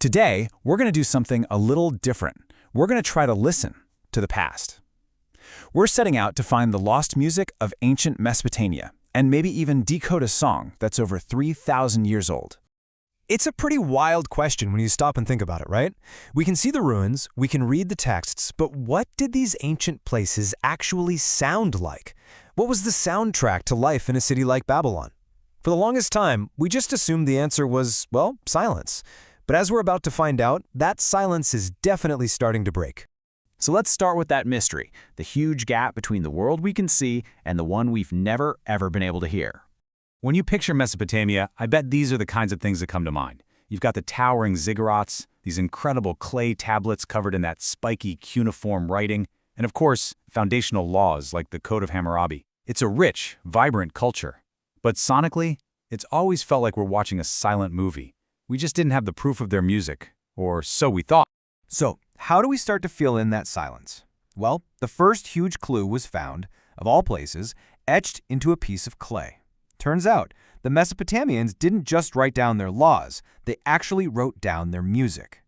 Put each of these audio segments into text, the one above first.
Today, we're going to do something a little different. We're going to try to listen to the past. We're setting out to find the lost music of ancient Mesopotamia, and maybe even decode a song that's over 3,000 years old. It's a pretty wild question when you stop and think about it, right? We can see the ruins, we can read the texts, but what did these ancient places actually sound like? What was the soundtrack to life in a city like Babylon? For the longest time, we just assumed the answer was, well, silence. But as we're about to find out, that silence is definitely starting to break. So let's start with that mystery, the huge gap between the world we can see and the one we've never, ever been able to hear. When you picture Mesopotamia, I bet these are the kinds of things that come to mind. You've got the towering ziggurats, these incredible clay tablets covered in that spiky cuneiform writing, and of course, foundational laws like the Code of Hammurabi. It's a rich, vibrant culture. But sonically, it's always felt like we're watching a silent movie. We just didn't have the proof of their music, or so we thought. So, how do we start to fill in that silence? Well, the first huge clue was found, of all places, etched into a piece of clay. Turns out, the Mesopotamians didn't just write down their laws, they actually wrote down their music.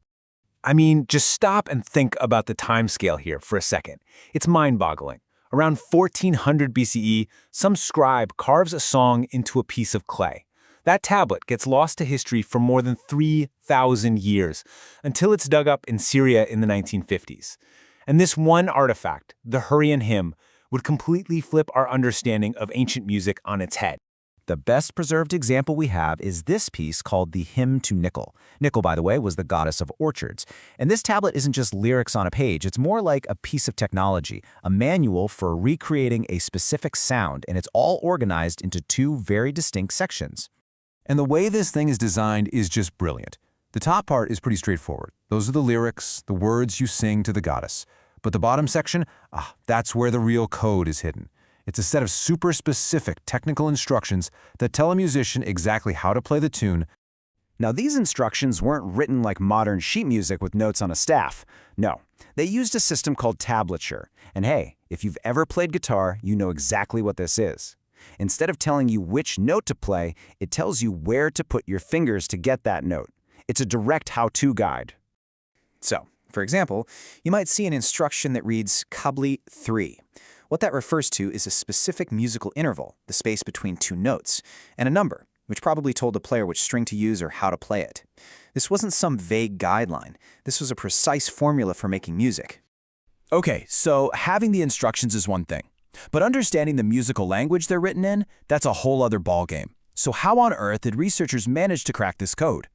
I mean, just stop and think about the timescale here for a second. It's mind-boggling. Around 1400 BCE, some scribe carves a song into a piece of clay. That tablet gets lost to history for more than 3,000 years, until it's dug up in Syria in the 1950s. And this one artifact, the Hurrian hymn, would completely flip our understanding of ancient music on its head. The best preserved example we have is this piece called the Hymn to Nickel. Nickel, by the way, was the goddess of orchards. And this tablet isn't just lyrics on a page, it's more like a piece of technology, a manual for recreating a specific sound, and it's all organized into two very distinct sections. And the way this thing is designed is just brilliant. The top part is pretty straightforward. Those are the lyrics, the words you sing to the goddess. But the bottom section, that's where the real code is hidden. It's a set of super specific technical instructions that tell a musician exactly how to play the tune. Now, these instructions weren't written like modern sheet music with notes on a staff. No, they used a system called tablature. And hey, if you've ever played guitar, you know exactly what this is. Instead of telling you which note to play, it tells you where to put your fingers to get that note. It's a direct how-to guide. So, for example, you might see an instruction that reads Kabli 3. What that refers to is a specific musical interval, the space between two notes, and a number, which probably told the player which string to use or how to play it. This wasn't some vague guideline. This was a precise formula for making music. Okay, so having the instructions is one thing. But understanding the musical language they're written in, that's a whole other ballgame. So how on earth did researchers manage to crack this code?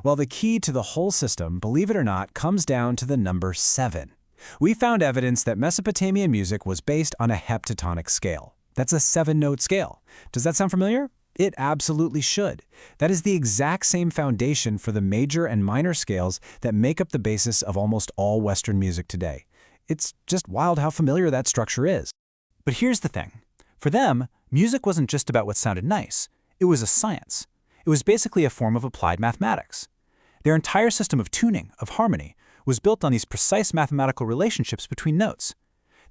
Well, the key to the whole system, believe it or not, comes down to the number 7. We found evidence that Mesopotamian music was based on a heptatonic scale. That's a 7-note scale. Does that sound familiar? It absolutely should. That is the exact same foundation for the major and minor scales that make up the basis of almost all Western music today. It's just wild how familiar that structure is. But here's the thing. For them, music wasn't just about what sounded nice. It was a science. It was basically a form of applied mathematics. Their entire system of tuning, of harmony, was built on these precise mathematical relationships between notes.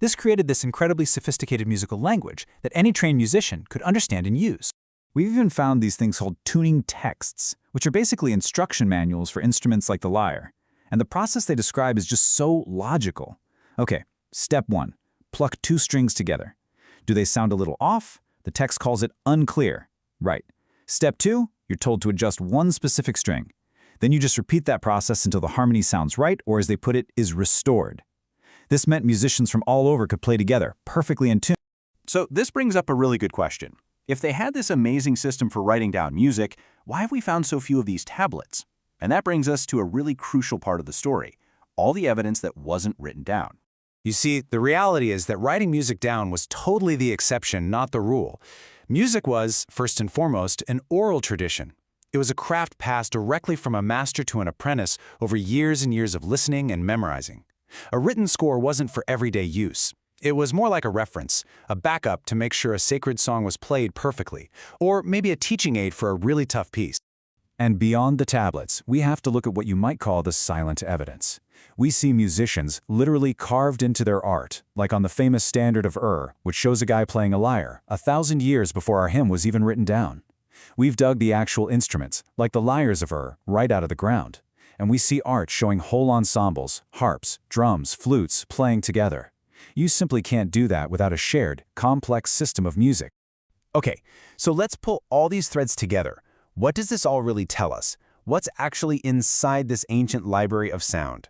This created this incredibly sophisticated musical language that any trained musician could understand and use. We've even found these things called tuning texts, which are basically instruction manuals for instruments like the lyre. And the process they describe is just so logical. Okay, step 1. Pluck two strings together. Do they sound a little off? The text calls it unclear. Right. Step 2, you're told to adjust one specific string. Then you just repeat that process until the harmony sounds right, or as they put it, is restored. This meant musicians from all over could play together, perfectly in tune. So this brings up a really good question. If they had this amazing system for writing down music, why have we found so few of these tablets? And that brings us to a really crucial part of the story, all the evidence that wasn't written down. You see, the reality is that writing music down was totally the exception, not the rule. Music was, first and foremost, an oral tradition. It was a craft passed directly from a master to an apprentice over years and years of listening and memorizing. A written score wasn't for everyday use. It was more like a reference, a backup to make sure a sacred song was played perfectly, or maybe a teaching aid for a really tough piece. And beyond the tablets, we have to look at what you might call the silent evidence. We see musicians literally carved into their art, like on the famous standard of Ur, which shows a guy playing a lyre, 1,000 years before our hymn was even written down. We've dug the actual instruments, like the lyres of Ur, right out of the ground. and we see art showing whole ensembles, harps, drums, flutes, playing together. You simply can't do that without a shared, complex system of music. Okay, so let's pull all these threads together. What does this all really tell us? What's actually inside this ancient library of sound?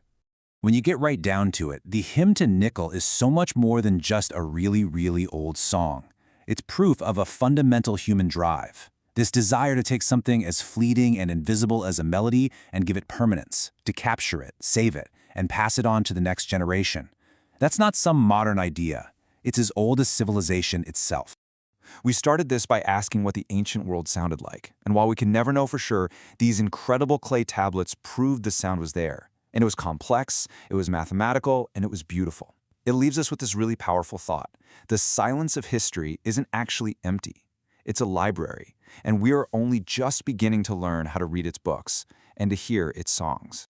When you get right down to it, the Hymn to Nickel is so much more than just a really, really old song. It's proof of a fundamental human drive. This desire to take something as fleeting and invisible as a melody and give it permanence, to capture it, save it, and pass it on to the next generation. That's not some modern idea. It's as old as civilization itself. We started this by asking what the ancient world sounded like, and while we can never know for sure, these incredible clay tablets proved the sound was there. And it was complex, it was mathematical, and it was beautiful. It leaves us with this really powerful thought. The silence of history isn't actually empty. It's a library, and we are only just beginning to learn how to read its books and to hear its songs.